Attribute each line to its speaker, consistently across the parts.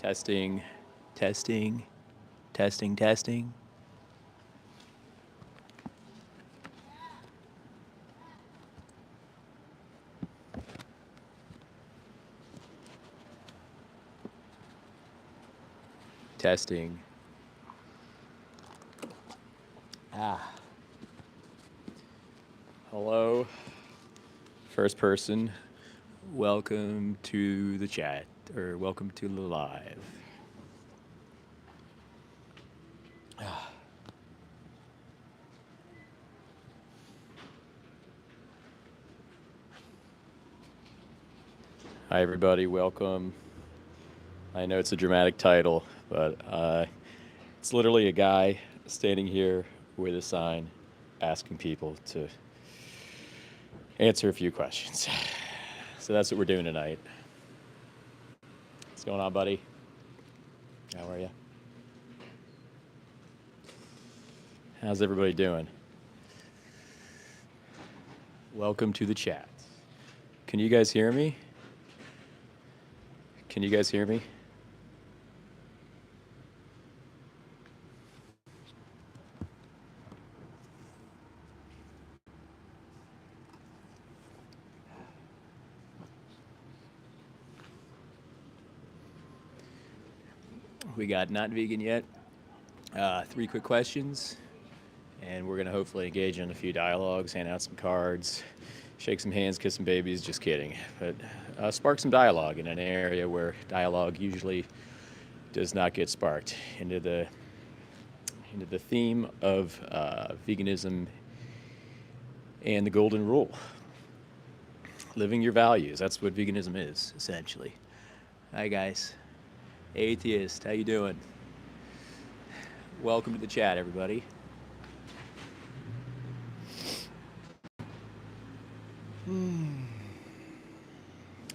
Speaker 1: Testing, testing, testing, testing. Testing. Hello, first person. Welcome to the chat, or welcome to the live. Hi, everybody. Welcome. I know it's a dramatic title, but it's literally a guy standing here with a sign asking people to answer a few questions. So that's what we're doing tonight. What's going on, buddy? How are you? How's everybody doing? Welcome to the chat. Can you guys hear me? Can you guys hear me? We got not vegan yet. 3 quick questions, and we're gonna hopefully engage in a few dialogues, hand out some cards, shake some hands, kiss some babies. Just kidding, but spark some dialogue in an area where dialogue usually does not get sparked. Into the theme of veganism and the golden rule. Living your values. That's what veganism is, essentially. Hi, guys. Atheist, how you doing? Welcome to the chat, everybody.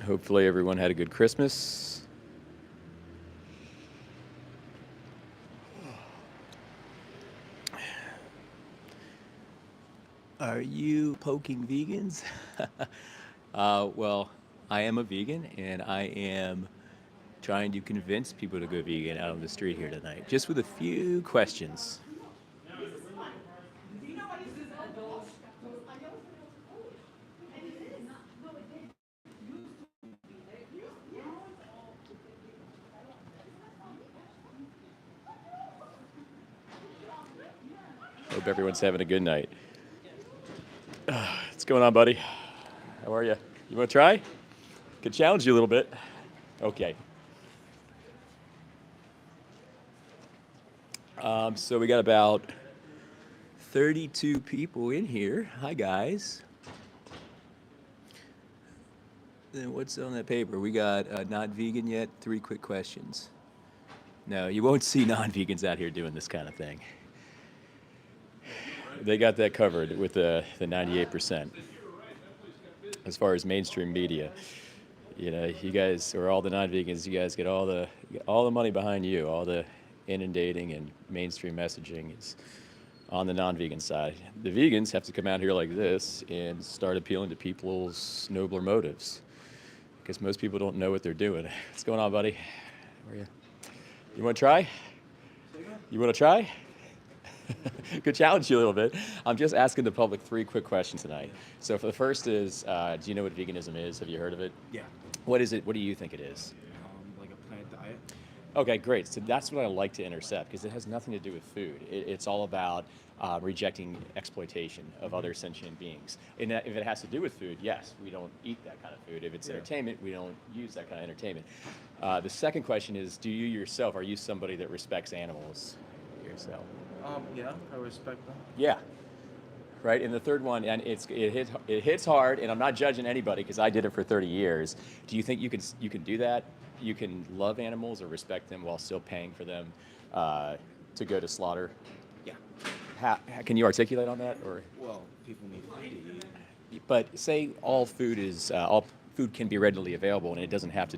Speaker 1: Hopefully everyone had a good Christmas. Are you poking vegans? Well, I am a vegan, and I am trying to convince people to go vegan out on the street here tonight, just with a few questions. Hope everyone's having a good night. What's going on, buddy? How are you? You want to try? Could challenge you a little bit. Okay. So we got about 32 people in here. Hi, guys. Then what's on that paper? We got not vegan yet. 3 quick questions. No, you won't see non-vegans out here doing this kind of thing. They got that covered with the 98%. As far as mainstream media, you know, you guys, or all the non-vegans, you guys get all the money behind you. All the inundating and mainstream messaging is on the non-vegan side. The vegans have to come out here like this and start appealing to people's nobler motives, because most people don't know what they're doing. What's going on, buddy? How are you? You want to try? You want to try? Could challenge you a little bit. I'm just asking the public 3 quick questions tonight. So for the first is, do you know what veganism is? Have you heard of it?
Speaker 2: Yeah.
Speaker 1: What is it? What do you think it is?
Speaker 2: Like a plant diet.
Speaker 1: Okay, great. So that's what I like to intercept, because it has nothing to do with food. It's all about rejecting exploitation of other sentient beings. And if it has to do with food, yes, we don't eat that kind of food. If it's entertainment, we don't use that kind of entertainment. The second question is, do you yourself, are you somebody that respects animals yourself?
Speaker 2: Yeah, I respect them.
Speaker 1: Yeah. Right. And the third one, and it hits hard, and I'm not judging anybody because I did it for 30 years. Do you think you can do that? You can love animals or respect them while still paying for them to go to slaughter?
Speaker 2: Yeah.
Speaker 1: Can you articulate on that? Or
Speaker 2: Well, people need food to eat.
Speaker 1: but say all food can be readily available, and it doesn't have to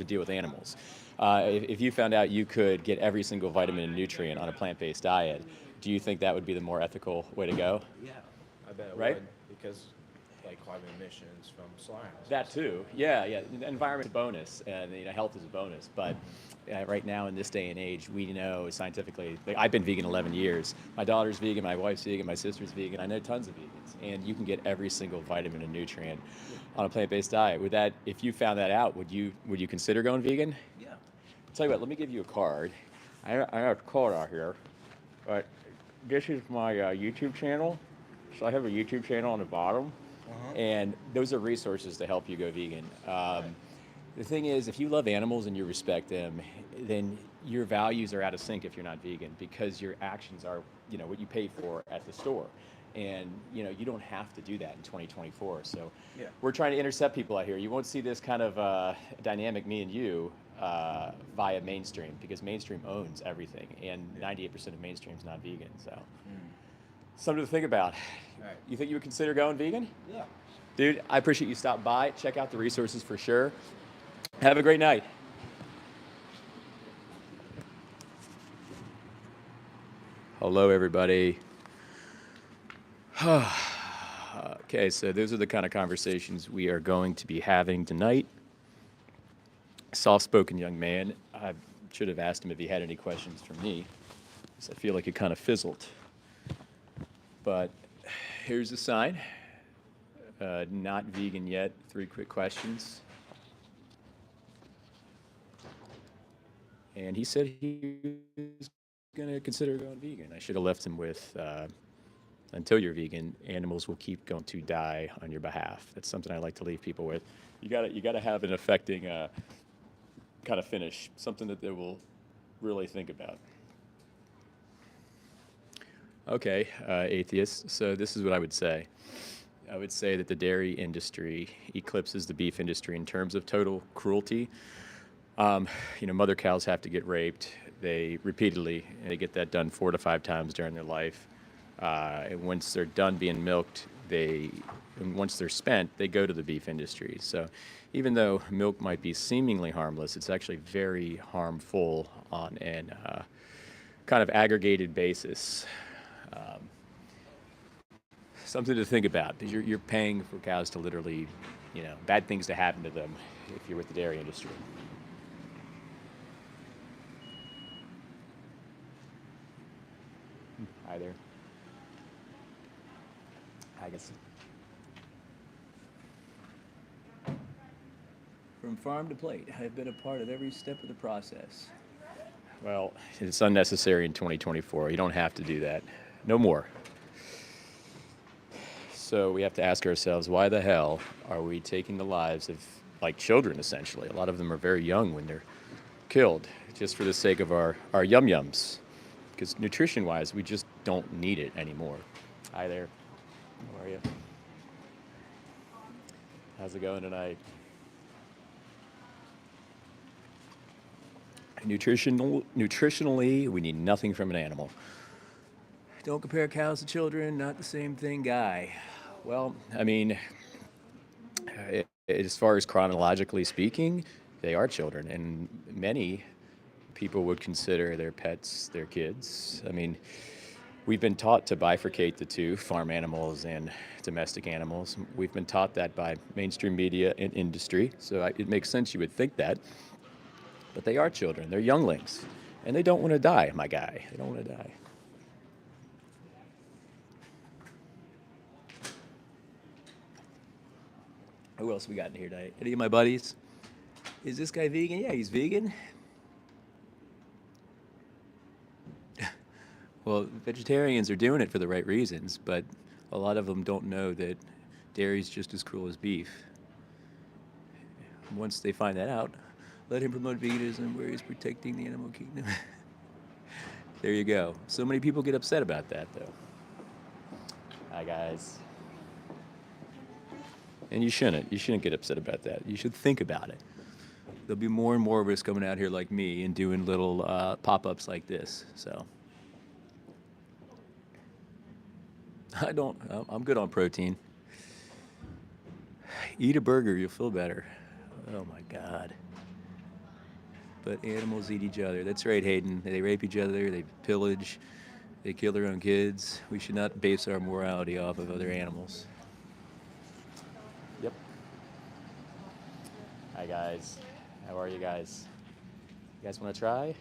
Speaker 1: deal with animals. If you found out you could get every single vitamin and nutrient on a plant-based diet, do you think that would be the more ethical way to go?
Speaker 2: Yeah, I bet it
Speaker 1: Right?
Speaker 2: would, because like carbon emissions from slaughterhouses.
Speaker 1: That too. Yeah, yeah. The environment's a bonus, and health is a bonus. But right now, in this day and age, we know scientifically. Like, I've been vegan 11 years. My daughter's vegan. My wife's vegan. My sister's vegan. I know tons of vegans, and you can get every single vitamin and nutrient on a plant-based diet. Would that, if you found that out, would you consider going vegan?
Speaker 2: Yeah.
Speaker 1: I'll tell you what. Let me give you a card. I have a card out here, but this is my YouTube channel. So I have a YouTube channel on the bottom. And those are resources to help you go vegan. The thing is, if you love animals and you respect them, then your values are out of sync if you're not vegan, because your actions are, what you pay for at the store. And, you don't have to do that in 2024. So
Speaker 2: Yeah.
Speaker 1: we're trying to intercept people out here. You won't see this kind of dynamic, me and you, via mainstream, because mainstream owns everything. And 98% of mainstream is not vegan. So something to think about.
Speaker 2: All right.
Speaker 1: You think you would consider going vegan?
Speaker 2: Yeah.
Speaker 1: Dude, I appreciate you stopping by. Check out the resources for sure. Have a great night. Hello, everybody. Okay, so those are the kind of conversations we are going to be having tonight. Soft-spoken young man. I should have asked him if he had any questions for me, because I feel like it kind of fizzled. But here's the sign. Not vegan yet. 3 quick questions. And he said he was going to consider going vegan. I should have left him with, until you're vegan, animals will keep going to die on your behalf. That's something I like to leave people with. You gotta have an affecting kind of finish, something that they will really think about. Okay, atheists. So this is what I would say. I would say that the dairy industry eclipses the beef industry in terms of total cruelty. Mother cows have to get raped. They repeatedly, and they get that done 4 to 5 times during their life. And once they're done being milked, and once they're spent, they go to the beef industry. So even though milk might be seemingly harmless, it's actually very harmful on an kind of aggregated basis. Something to think about, because you're paying for cows to literally, bad things to happen to them if you're with the dairy industry. Hi there. I guess. From farm to plate, I've been a part of every step of the process. Well, it's unnecessary in 2024. You don't have to do that. No more. So we have to ask ourselves, why the hell are we taking the lives of, like, children, essentially? A lot of them are very young when they're killed, just for the sake of our yum-yums. Because nutrition-wise, we just don't need it anymore. Hi there. How are you? How's it going tonight? Nutritionally, we need nothing from an animal. Don't compare cows to children, not the same thing, guy. Well, I mean, as far as chronologically speaking, they are children, and many people would consider their pets their kids. I mean, we've been taught to bifurcate the two, farm animals and domestic animals. We've been taught that by mainstream media and industry, so it makes sense you would think that. But they are children, they're younglings, and they don't want to die, my guy. They don't want to die. Who else we got in here tonight? Any of my buddies? Is this guy vegan? Yeah, he's vegan. Well, vegetarians are doing it for the right reasons, but a lot of them don't know that dairy is just as cruel as beef. Once they find that out, let him promote veganism where he's protecting the animal kingdom. There you go. So many people get upset about that, though. Hi, guys. And you shouldn't. You shouldn't get upset about that. You should think about it. There'll be more and more of us coming out here like me and doing little pop-ups like this. So I'm good on protein. Eat a burger, you'll feel better. Oh my God. But animals eat each other. That's right, Hayden. They rape each other, they pillage, they kill their own kids. We should not base our morality off of other animals. Hi guys. How are you guys? You guys want to try?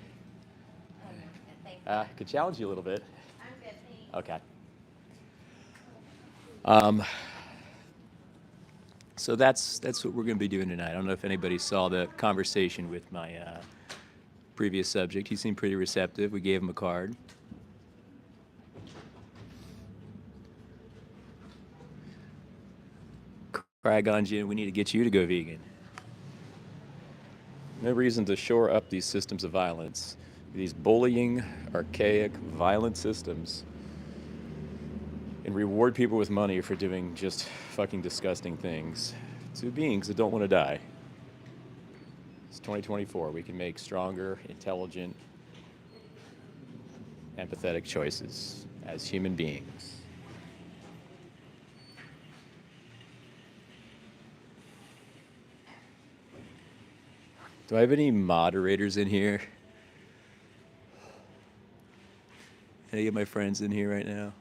Speaker 1: Could challenge you a little bit. Okay. Um, so that's what we're going to be doing tonight. I don't know if anybody saw the conversation with my previous subject. He seemed pretty receptive. We gave him a card. Craig, we need to get you to go vegan. No reason to shore up these systems of violence, these bullying, archaic, violent systems, and reward people with money for doing just fucking disgusting things to beings that don't want to die. It's 2024. We can make stronger, intelligent, empathetic choices as human beings. Do I have any moderators in here? Any of my friends in here right now?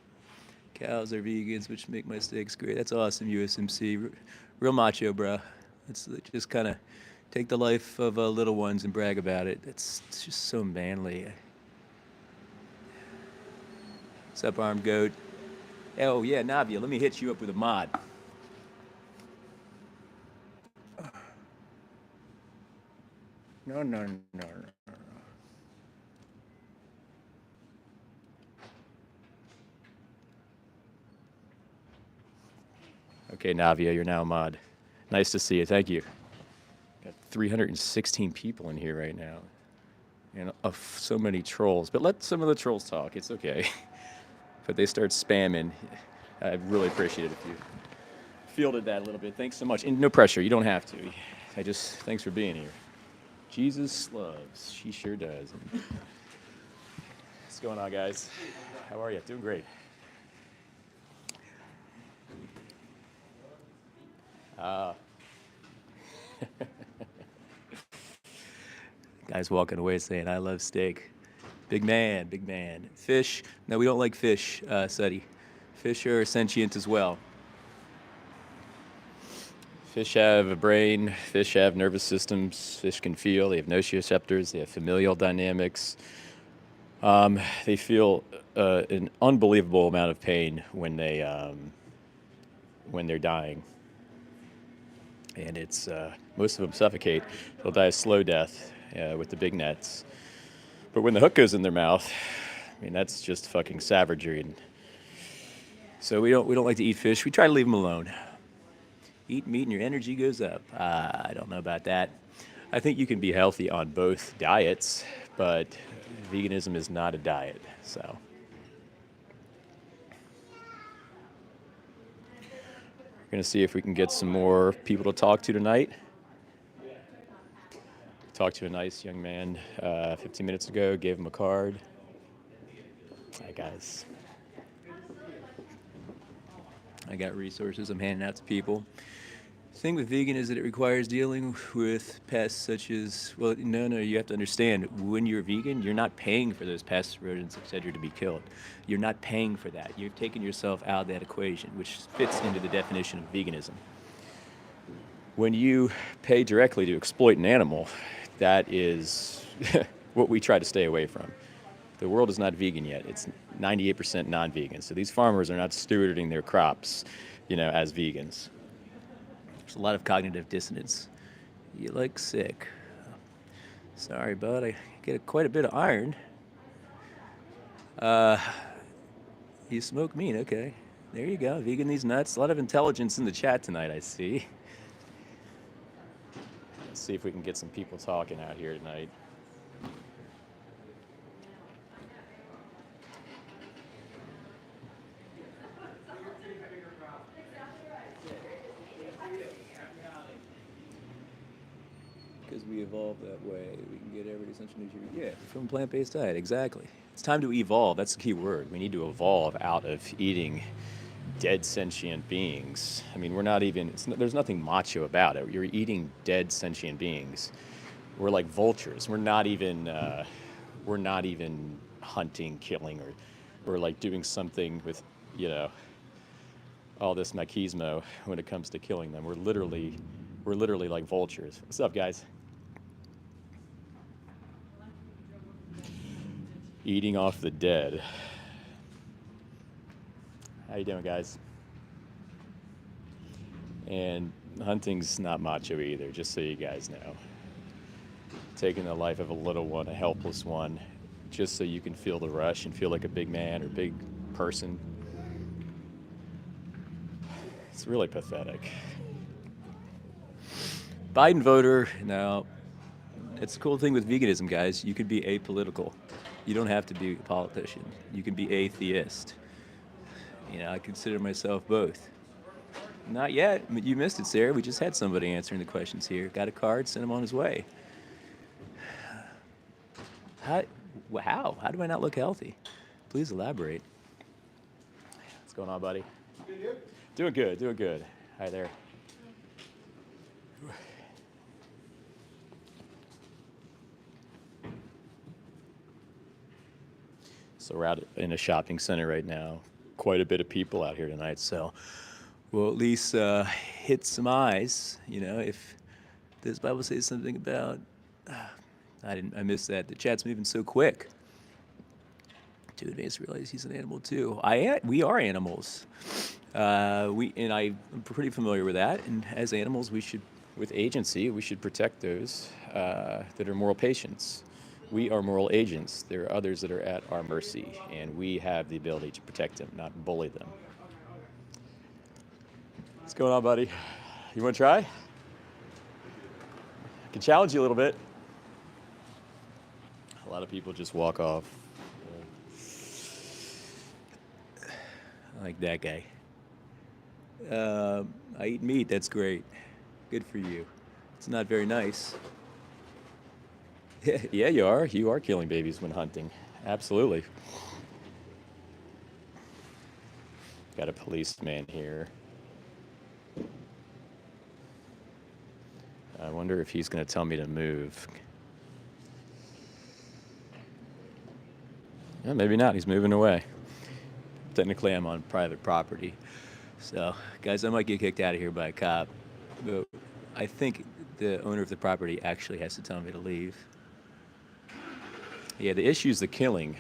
Speaker 1: Cows are vegans, which make my steaks great. That's awesome, USMC. Real macho, bro. Let's just kind of take the life of little ones and brag about it. It's just so manly. What's up, armed goat? Oh, yeah, Navia, let me hit you up with a mod. No. Okay, Navia, you're now a mod. Nice to see you. Thank you. Got 316 people in here right now. And so many trolls. But let some of the trolls talk. It's okay. But they start spamming. I really appreciate it if you fielded that a little bit. Thanks so much. And no pressure. You don't have to. Thanks for being here. Jesus loves. She sure does. What's going on, guys? How are you? Doing great. Guys walking away saying, I love steak. Big man, big man. Fish. No, we don't like fish, Suddy. Fish are sentient as well. Fish have a brain, fish have nervous systems, fish can feel, they have nociceptors, they have familial dynamics. They feel an unbelievable amount of pain when they're dying. And it's, most of them suffocate. They'll die a slow death with the big nets. But when the hook goes in their mouth, I mean, that's just fucking savagery. And so we don't like to eat fish. We try to leave them alone. Eat meat and your energy goes up. I don't know about that. I think you can be healthy on both diets, but veganism is not a diet, so. We're gonna see if we can get some more people to talk to tonight. Talked to a nice young man 15 minutes ago, gave him a card. Hi, guys. I got resources I'm handing out to people. The thing with vegan is that it requires dealing with pests such as, well, no, you have to understand, when you're vegan, you're not paying for those pests, rodents, etc. to be killed. You're not paying for that. You've taken yourself out of that equation, which fits into the definition of veganism. When you pay directly to exploit an animal, that is what we try to stay away from. The world is not vegan yet. It's 98% non-vegan. So these farmers are not stewarding their crops, as vegans. There's a lot of cognitive dissonance. You look sick. Sorry, bud. I get quite a bit of iron. You smoke meat. Okay. There you go. Vegan these nuts. A lot of intelligence in the chat tonight, I see. Let's see if we can get some people talking out here tonight. Because we evolved that way, we can get every essential nutrient. Yeah, from a plant-based diet, exactly. It's time to evolve. That's the key word. We need to evolve out of eating dead sentient beings. I mean, there's nothing macho about it. You're eating dead sentient beings. We're like vultures. We're not even hunting, killing, or like doing something with, all this machismo when it comes to killing them. We're literally We're literally like vultures. What's up, guys? Eating off the dead. How you doing, guys? And hunting's not macho either, just so you guys know. Taking the life of a little one, a helpless one, just so you can feel the rush and feel like a big man or big person. It's really pathetic. Biden voter, now, it's the cool thing with veganism, guys. You could be apolitical. You don't have to be a politician. You can be atheist. You know, I consider myself both. Not yet. You missed it, Sarah. We just had somebody answering the questions here. Got a card, sent him on his way. How? How? How do I not look healthy? Please elaborate. What's going on, buddy? Doing good, doing good. Hi there. So we're out in a shopping center right now. Quite a bit of people out here tonight, so we'll at least hit some eyes. You know, if this Bible says something about, I missed that. The chat's moving so quick. Too advanced to realize he's an animal too. We are animals. I'm pretty familiar with that. And as animals, with agency, we should protect those that are moral patients. We are moral agents. There are others that are at our mercy, and we have the ability to protect them, not bully them. What's going on, buddy? You want to try? I can challenge you a little bit. A lot of people just walk off. Like that guy. I eat meat. That's great. Good for you. It's not very nice. Yeah, you are. You are killing babies when hunting. Absolutely. Got a policeman here. I wonder if he's going to tell me to move. Yeah, maybe not. He's moving away. Technically, I'm on private property. So, guys, I might get kicked out of here by a cop. But I think the owner of the property actually has to tell me to leave. Yeah, the issue is the killing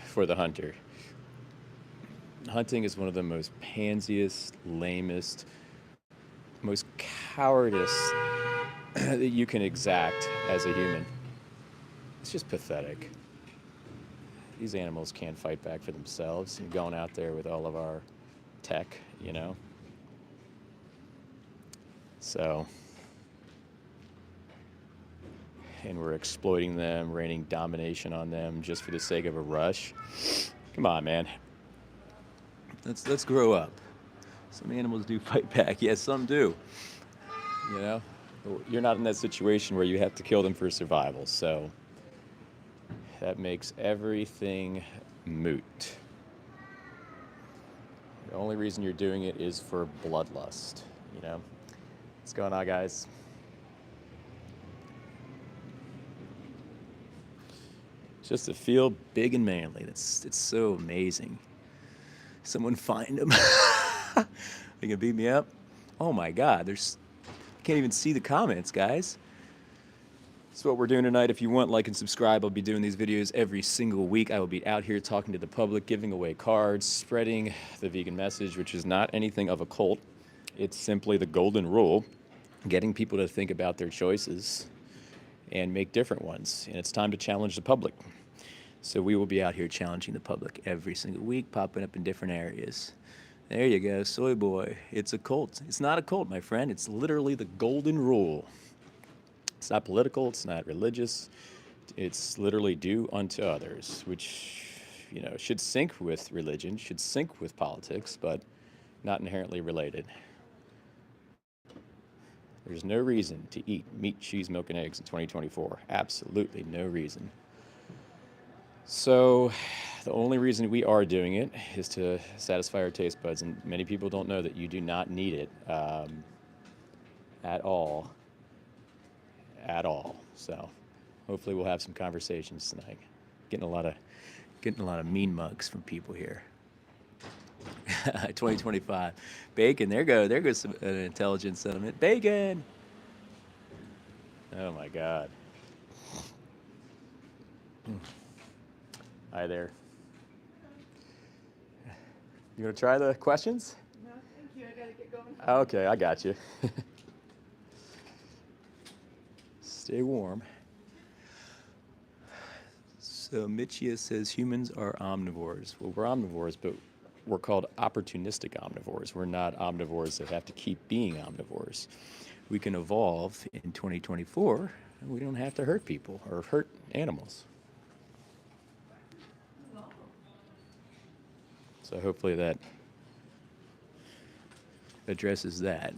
Speaker 1: for the hunter. Hunting is one of the most pansiest, lamest, most cowardice that you can exact as a human. It's just pathetic. These animals can't fight back for themselves. And going out there with all of our tech, you know. So, and we're exploiting them, raining domination on them just for the sake of a rush. Come on, man. Let's grow up. Some animals do fight back. Yes, some do. You know, you're not in that situation where you have to kill them for survival. So that makes everything moot. The only reason you're doing it is for bloodlust. You know, what's going on, guys? Just to feel big and manly. It's so amazing. Someone find him. They can beat me up. Oh my God, I can't even see the comments, guys. That's what we're doing tonight. If you want, like and subscribe. I'll be doing these videos every single week. I will be out here talking to the public, giving away cards, spreading the vegan message, which is not anything of a cult. It's simply the golden rule, getting people to think about their choices and make different ones. And it's time to challenge the public. So we will be out here challenging the public every single week, popping up in different areas. There you go, soy boy. It's a cult. It's not a cult, my friend. It's literally the golden rule. It's not political. It's not religious. It's literally do unto others, which, you know, should sync with religion, should sync with politics, but not inherently related. There's no reason to eat meat, cheese, milk, and eggs in 2024. Absolutely no reason. So the only reason we are doing it is to satisfy our taste buds, and many people don't know that you do not need it at all. At all. So hopefully we'll have some conversations tonight. Getting a lot of mean mugs from people here. 2025. Bacon, there goes an intelligent sentiment. Bacon! Oh my God. Hi there. You want to try the questions?
Speaker 3: No, thank you. I gotta get going.
Speaker 1: Okay, I got you. Stay warm. So Mitchia says humans are omnivores. Well, we're omnivores, but we're called opportunistic omnivores. We're not omnivores that have to keep being omnivores. We can evolve in 2024, and we don't have to hurt people or hurt animals. So hopefully that addresses that.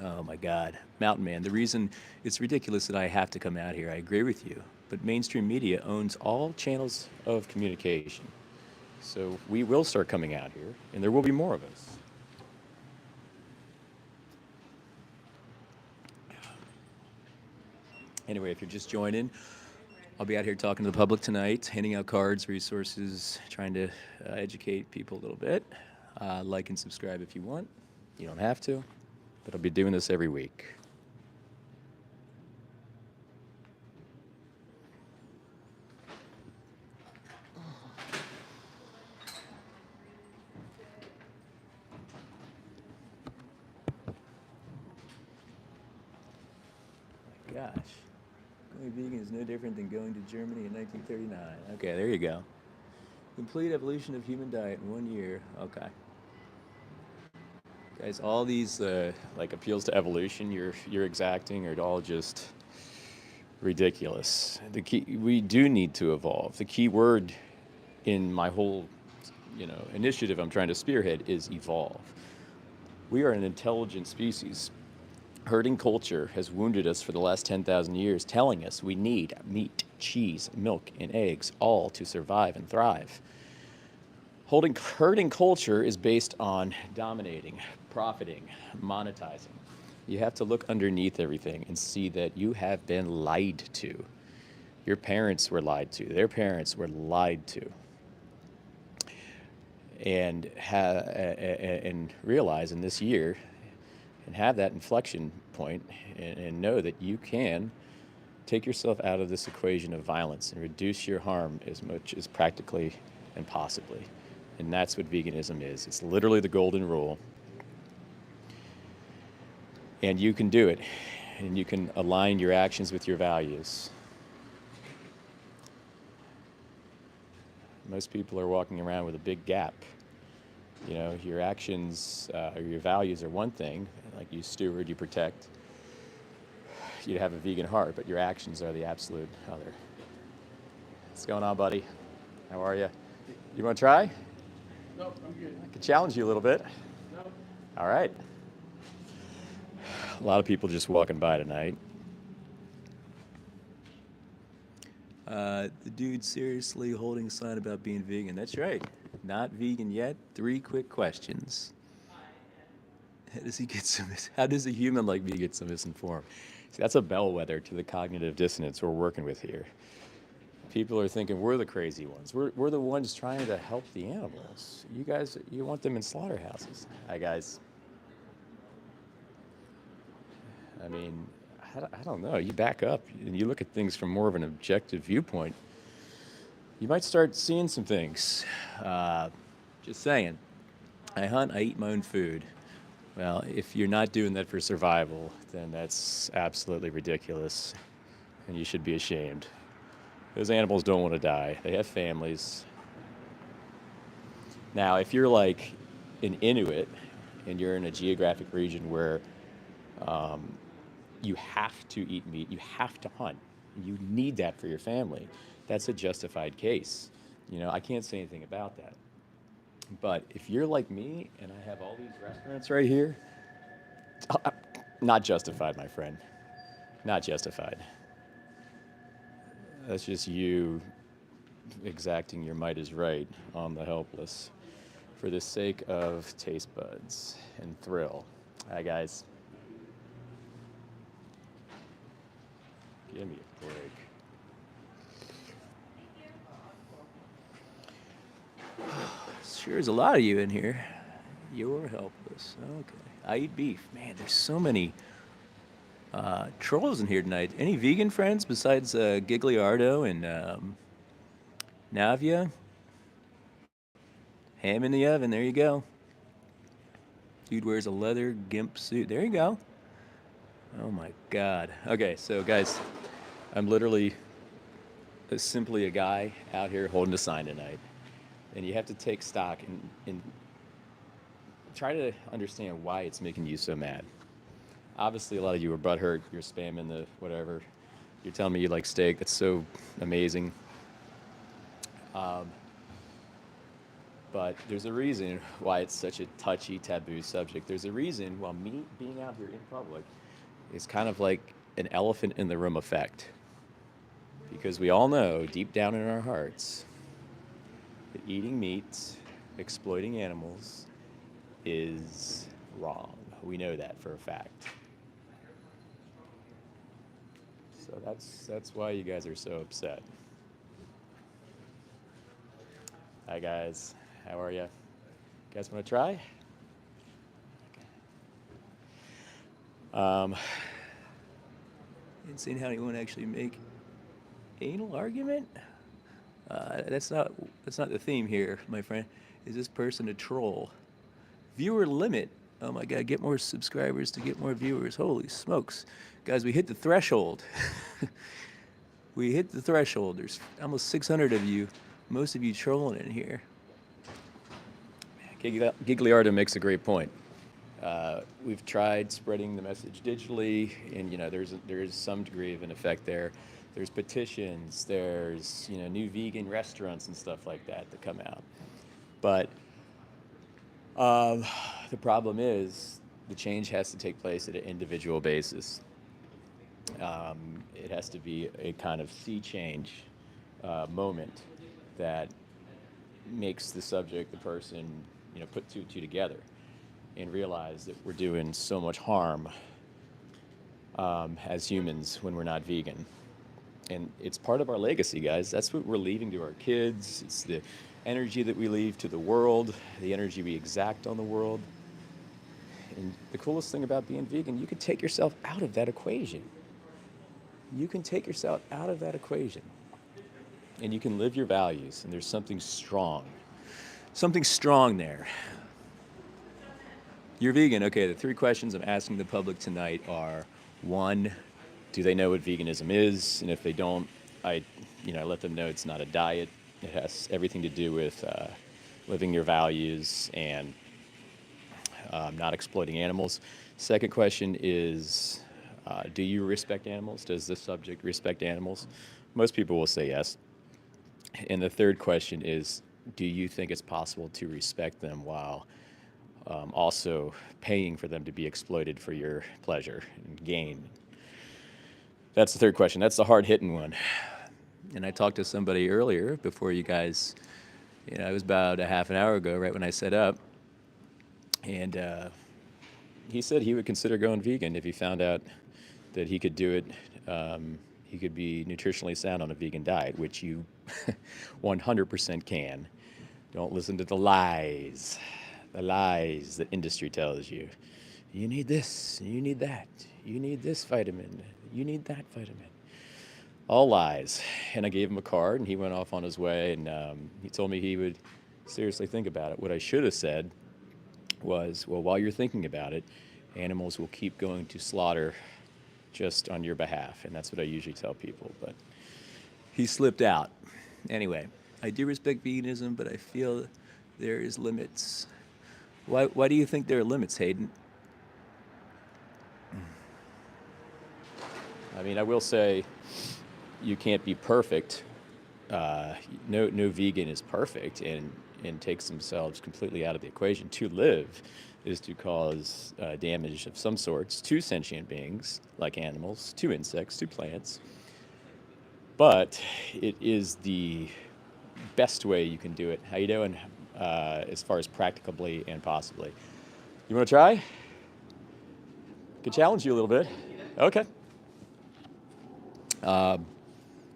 Speaker 1: Oh my God. Mountain Man, the reason it's ridiculous that I have to come out here, I agree with you, but mainstream media owns all channels of communication. So we will start coming out here, and there will be more of us. Anyway, if you're just joining, I'll be out here talking to the public tonight, handing out cards, resources, trying to educate people a little bit. Like and subscribe if you want. You don't have to, but I'll be doing this every week. Gosh, going vegan is no different than going to Germany in 1939. Okay, there you go. Complete evolution of human diet in 1 year. Okay. Guys, all these like appeals to evolution you're exacting are all just ridiculous. The key, we do need to evolve. The key word in my whole, initiative I'm trying to spearhead is evolve. We are an intelligent species. Herding culture has wounded us for the last 10,000 years, telling us we need meat, cheese, milk, and eggs, all to survive and thrive. Herding culture is based on dominating, profiting, monetizing. You have to look underneath everything and see that you have been lied to. Your parents were lied to. Their parents were lied to. And realize in this year and have that inflection point and know that you can take yourself out of this equation of violence and reduce your harm as much as practically and possibly. And that's what veganism is. It's literally the golden rule. And you can do it. And you can align your actions with your values. Most people are walking around with a big gap. Your actions or your values are one thing, like you steward, you protect. You have a vegan heart, but your actions are the absolute other. What's going on, buddy? How are you? You want to try?
Speaker 4: No, I'm good.
Speaker 1: I could challenge you a little bit.
Speaker 4: No.
Speaker 1: All right. A lot of people just walking by tonight. The dude seriously holding a sign about being vegan. That's right. Not vegan yet. 3 quick questions. How does a human like me get so misinformed? See, that's a bellwether to the cognitive dissonance we're working with here. People are thinking we're the crazy ones. We're the ones trying to help the animals. You guys, you want them in slaughterhouses. Hi, guys. I mean, I don't know. You back up and you look at things from more of an objective viewpoint. You might start seeing some things. Just saying. I hunt, I eat my own food. Well, if you're not doing that for survival, then that's absolutely ridiculous, and you should be ashamed. Those animals don't want to die. They have families. Now, if you're like an Inuit and you're in a geographic region where you have to eat meat, you have to hunt, you need that for your family, that's a justified case. I can't say anything about that. But if you're like me and I have all these restaurants right here, not justified, my friend. Not justified. That's just you exacting your might is right on the helpless for the sake of taste buds and thrill. Hi, guys. Give me a break. Sure, there's a lot of you in here. You're helpless. Okay. I eat beef. Man, there's so many Trolls in here tonight. Any vegan friends besides Gigliardo and Navia? Ham in the oven. There you go. Dude wears a leather gimp suit. There you go. Oh my God. Okay, so guys, I'm literally simply a guy out here holding a sign tonight, and you have to take stock and try to understand why it's making you so mad. Obviously, a lot of you are butthurt. You're spamming the whatever. You're telling me you like steak. That's so amazing. But there's a reason why it's such a touchy, taboo subject. There's a reason why me being out here in public is kind of like an elephant in the room effect. Because we all know deep down in our hearts that eating meat, exploiting animals is wrong. We know that for a fact. So that's why you guys are so upset. Hi guys, how are you? You guys want to try? Insane how you want to actually make anal argument? That's not the theme here, my friend. Is this person a troll? Viewer limit. Oh my God, get more subscribers to get more viewers. Holy smokes. Guys, we hit the threshold. We hit the threshold. There's almost 600 of you, most of you trolling in here. Gigliardo makes a great point. We've tried spreading the message digitally, and there is some degree of an effect there. There's petitions, there's new vegan restaurants and stuff like that come out. But the problem is the change has to take place at an individual basis. It has to be a kind of sea change moment that makes the subject, the person, put two together and realize that we're doing so much harm as humans when we're not vegan. And it's part of our legacy, guys. That's what we're leaving to our kids. It's the energy that we leave to the world, the energy we exact on the world. And the coolest thing about being vegan, you can take yourself out of that equation. You can take yourself out of that equation. And you can live your values, and there's something strong there. You're vegan. Okay, the 3 questions I'm asking the public tonight are, 1, do they know what veganism is? And if they don't, I let them know it's not a diet. It has everything to do with living your values and not exploiting animals. Second question is, do you respect animals? Does this subject respect animals? Most people will say yes. And the third question is, do you think it's possible to respect them while also paying for them to be exploited for your pleasure and gain? That's the third question. That's the hard-hitting one. And I talked to somebody earlier before you guys, it was about a half an hour ago, right when I set up. And he said he would consider going vegan if he found out that he could do it. He could be nutritionally sound on a vegan diet, which you 100% can. Don't listen to the lies that industry tells you. You need this, you need that, you need this vitamin, you need that vitamin. All lies. And I gave him a card, and he went off on his way, and he told me he would seriously think about it. What I should have said was, well, while you're thinking about it, animals will keep going to slaughter just on your behalf, and that's what I usually tell people, but he slipped out. Anyway, I do respect veganism, but I feel there is limits. Why do you think there are limits, Hayden? I mean, I will say you can't be perfect. No vegan is perfect and takes themselves completely out of the equation. To live is to cause damage of some sorts to sentient beings, like animals, to insects, to plants. But it is the best way you can do it. How you doing? As far as practicably and possibly. You want to try? Could challenge you a little bit. Okay.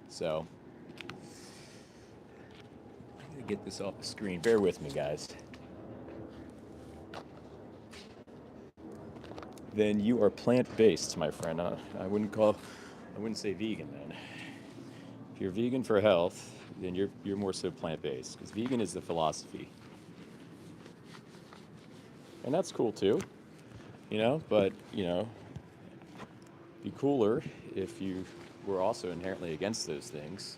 Speaker 1: So, I'm going to get this off the screen. Bear with me, guys. then you are plant-based, my friend. I wouldn't say vegan then. If you're vegan for health, then you're more so plant-based, because vegan is the philosophy, and that's cool too, But be cooler if you were also inherently against those things.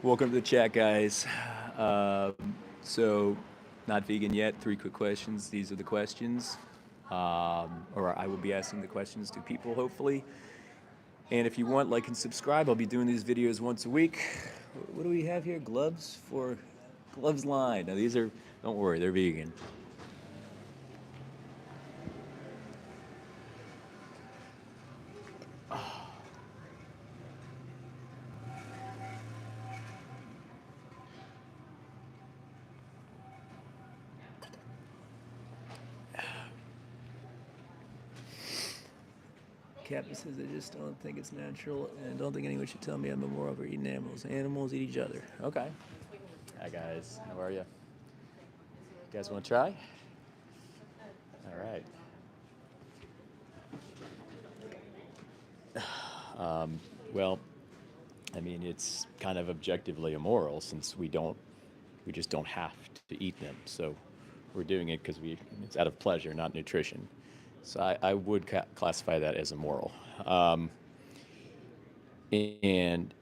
Speaker 1: Welcome to the chat, guys. So, not vegan yet. 3 quick questions. These are the questions. Or I will be asking the questions to people, hopefully. And if you want, like and subscribe. I'll be doing these videos once a week. What do we have here? Gloves for Gloves line. Now, these are, don't worry, they're vegan. Captain says, I just don't think it's natural, and don't think anyone should tell me I'm immoral over eating animals. Animals eat each other. Okay. Hi, guys. How are you? You guys want to try? All right. Well, I mean, it's kind of objectively immoral since we just don't have to eat them. So we're doing it because it's out of pleasure, not nutrition. So I would classify that as immoral. And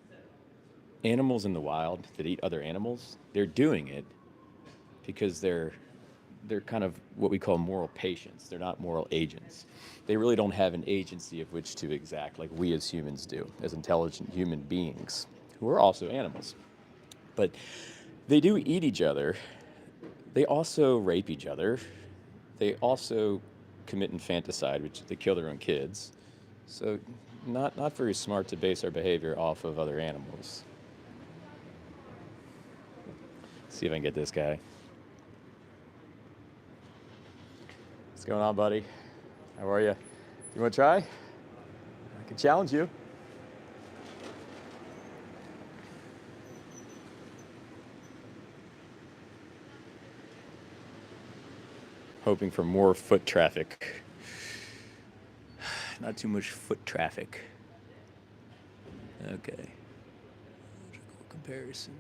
Speaker 1: animals in the wild that eat other animals, they're doing it because they're kind of what we call moral patients. They're not moral agents. They really don't have an agency of which to exact like we as humans do, as intelligent human beings, who are also animals. But they do eat each other. They also rape each other. They also commit infanticide, which they kill their own kids. So not very smart to base our behavior off of other animals. Let's see if I can get this guy. What's going on, buddy? How are you? You want to try? I can challenge you. Hoping for more foot traffic. Not too much foot traffic. Okay. Logical comparison.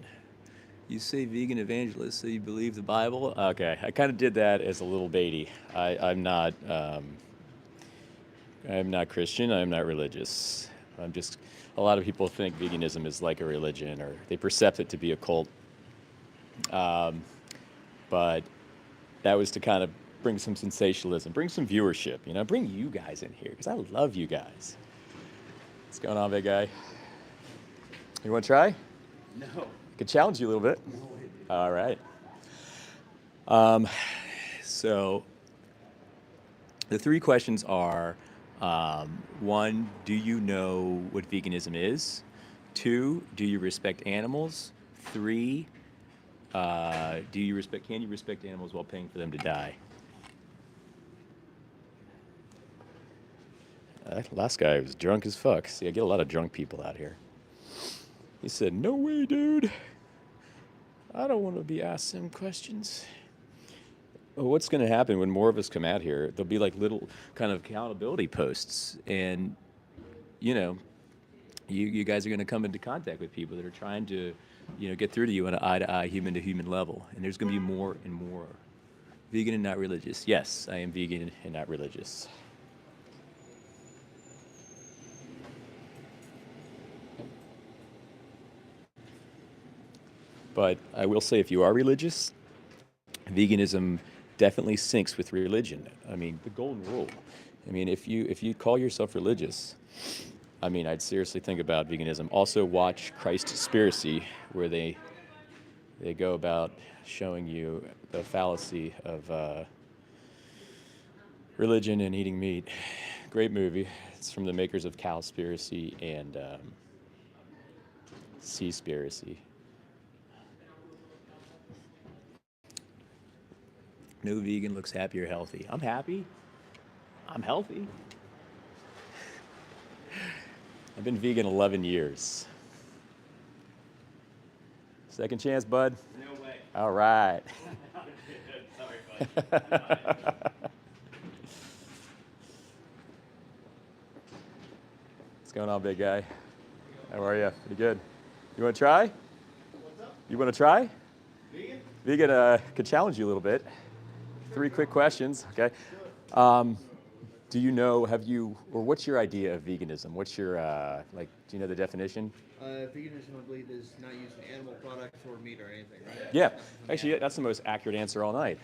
Speaker 1: You say vegan evangelist, so you believe the Bible? Okay, I kind of did that as a little baity. I'm not Christian. I'm not religious. A lot of people think veganism is like a religion, or they perceive it to be a cult. But that was to kind of bring some sensationalism, bring some viewership, bring you guys in here, because I love you guys. What's going on, big guy? You want to try?
Speaker 2: No.
Speaker 1: I could challenge you a little bit. No. All right. So the 3 questions are, 1, do you know what veganism is? 2, do you respect animals? 3, can you respect animals while paying for them to die? That last guy was drunk as fuck. See, I get a lot of drunk people out here. He said, no way, dude. I don't want to be asked some questions. Well, what's going to happen when more of us come out here? There'll be like little kind of accountability posts. And, you guys are going to come into contact with people that are trying to, get through to you on an eye-to-eye, human-to-human level. And there's going to be more and more. Vegan and not religious. Yes, I am vegan and not religious. But I will say, if you are religious, veganism definitely syncs with religion. I mean, the golden rule. I mean, if you call yourself religious, I mean, I'd seriously think about veganism. Also, watch Christspiracy, where they go about showing you the fallacy of religion and eating meat. Great movie. It's from the makers of Cowspiracy and Seaspiracy. No vegan looks happy or healthy. I'm happy. I'm healthy. I've been vegan 11 years. Second chance, bud?
Speaker 2: No way.
Speaker 1: All right.
Speaker 2: Sorry,
Speaker 1: What's going on, big guy? How are you? Pretty good. You want to try?
Speaker 4: What's up?
Speaker 1: You want to try?
Speaker 4: Vegan?
Speaker 1: Vegan could challenge you a little bit. 3 quick questions, okay? Do you know, or what's your idea of veganism? What's your, do you know the definition?
Speaker 4: Veganism, I believe, is not using animal products or meat or anything, right?
Speaker 1: Yeah,
Speaker 4: Nothing from
Speaker 1: actually,
Speaker 4: animals.
Speaker 1: that's the most accurate answer all night.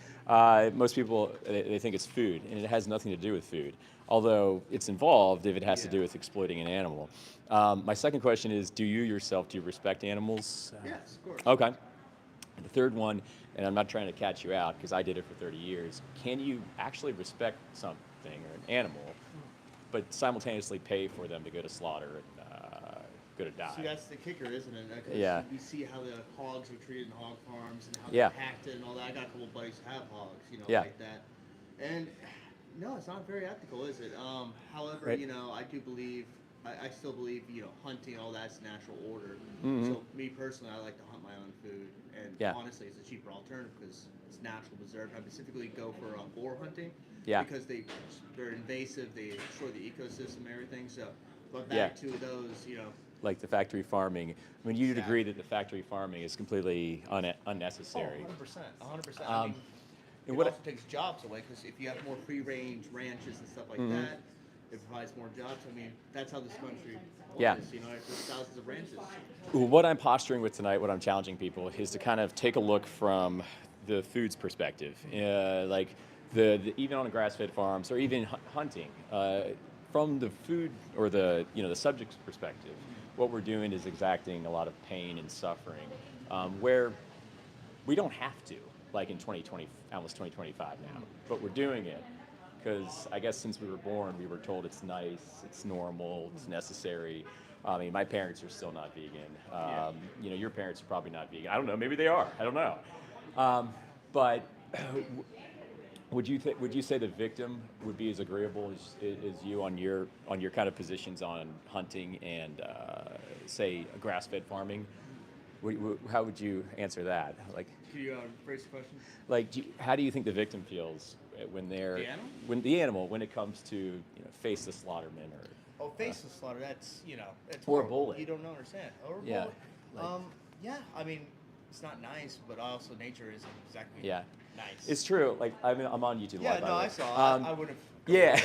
Speaker 1: Most people, they think it's food, and it has nothing to do with food, although it's involved if it has to do with exploiting an animal. My second question is, do you respect animals?
Speaker 4: Yes, of course.
Speaker 1: Okay. The third one, and I'm not trying to catch you out because I did it for 30 years, can you actually respect something or an animal, but simultaneously pay for them to go to slaughter and go to die?
Speaker 4: See, that's the kicker, isn't it? 'Cause
Speaker 1: Yeah.
Speaker 4: We see how the hogs are treated in hog farms and how
Speaker 1: Yeah.
Speaker 4: they're hacked and all that. I got a couple of buddies who have hogs,
Speaker 1: Yeah.
Speaker 4: like that. And no, it's not very ethical, is it? However,
Speaker 1: Right.
Speaker 4: I do believe, I still believe, hunting, all that's natural order.
Speaker 1: Mhm.
Speaker 4: So me personally, I like to hunt my own food. And
Speaker 1: Yeah.
Speaker 4: honestly, it's a cheaper alternative because it's natural preserved. I specifically go for boar hunting.
Speaker 1: Yeah.
Speaker 4: Because they're invasive, they destroy the ecosystem and everything. So, but
Speaker 1: Yeah.
Speaker 4: back to those,
Speaker 1: Like the factory farming. I mean, you'd agree
Speaker 4: Exactly.
Speaker 1: that the factory farming is completely unnecessary.
Speaker 4: 100%, 100%.
Speaker 1: Um,
Speaker 4: It
Speaker 1: what-
Speaker 4: also takes jobs away because if you have more free-range ranches and stuff like
Speaker 1: Mhm.
Speaker 4: that, it provides more jobs. I mean, that's how this country was.
Speaker 1: Yeah.
Speaker 4: There's thousands of ranches.
Speaker 1: What I'm posturing with tonight, what I'm challenging people, is to kind of take a look from the food's perspective, like even on grass-fed farms or even hunting, from the food or the subject's perspective. What we're doing is exacting a lot of pain and suffering, where we don't have to, like in 2020, almost 2025 now, but we're doing it because I guess since we were born, we were told it's nice, it's normal, it's necessary. I mean, my parents are still not vegan. Your parents are probably not vegan. I don't know. Maybe they are. I don't know. But would you say the victim would be as agreeable as you on your kind of positions on hunting and say grass-fed farming? How would you answer that? Like,
Speaker 4: Can you phrase the question?
Speaker 1: like, how do you think the victim feels when they're
Speaker 4: The animal?
Speaker 1: when it comes to face the slaughterman or
Speaker 4: Oh, faceless slaughter. That's it's
Speaker 1: Or a
Speaker 4: horrible.
Speaker 1: bullet.
Speaker 4: You don't understand. Or a
Speaker 1: Yeah,
Speaker 4: bullet.
Speaker 1: like-
Speaker 4: Yeah. I mean, it's not nice, but also nature isn't exactly
Speaker 1: yeah?
Speaker 4: nice.
Speaker 1: It's true. Like, I mean, I'm on YouTube
Speaker 4: yeah.
Speaker 1: Live. by
Speaker 4: No,
Speaker 1: the way.
Speaker 4: I saw. I would have.
Speaker 1: Yeah,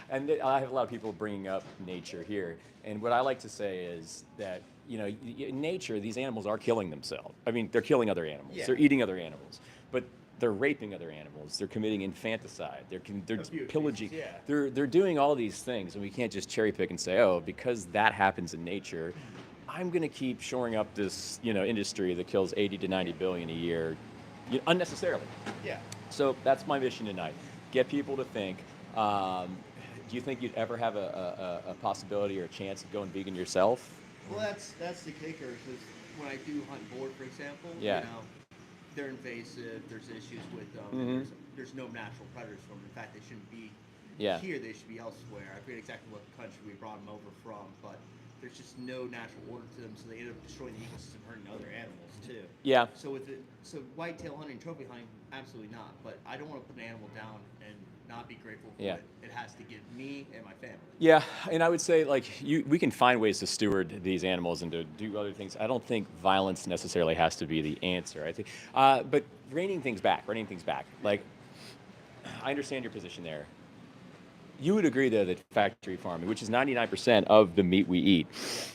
Speaker 1: and I have a lot of people bringing up nature here, and what I like to say is that in nature, these animals are killing themselves. I mean, they're killing other animals.
Speaker 4: Yeah.
Speaker 1: They're eating other animals, but they're raping other animals. They're committing infanticide. They're
Speaker 4: few
Speaker 1: pillaging.
Speaker 4: cases, yeah.
Speaker 1: They're doing all these things, and we can't just cherry pick and say, oh, because that happens in nature, I'm going to keep shoring up this industry that kills 80 to 90 billion a year unnecessarily.
Speaker 4: Yeah.
Speaker 1: So that's my mission tonight. Get people to think. Do you think you'd ever have a possibility or a chance of going vegan yourself?
Speaker 4: Well, that's the kicker because when I do hunt boar, for example,
Speaker 1: Yeah.
Speaker 4: they're invasive. There's issues with them.
Speaker 1: Mhm.
Speaker 4: And there's no natural predators for them. In fact, they shouldn't be
Speaker 1: Yeah.
Speaker 4: here. They should be elsewhere. I forget exactly what country we brought them over from, but there's just no natural order to them, so they end up destroying the ecosystem, hurting other animals too.
Speaker 1: Yeah.
Speaker 4: So so whitetail hunting, trophy hunting, absolutely not. But I don't want to put an animal down and not be grateful for
Speaker 1: Yeah.
Speaker 4: it. It has to give me and my family.
Speaker 1: Yeah, and I would say we can find ways to steward these animals and to do other things. I don't think violence necessarily has to be the answer. I think, but reining things back. Like, I understand your position there. You would agree, though, that factory farming, which is 99% of the meat we eat,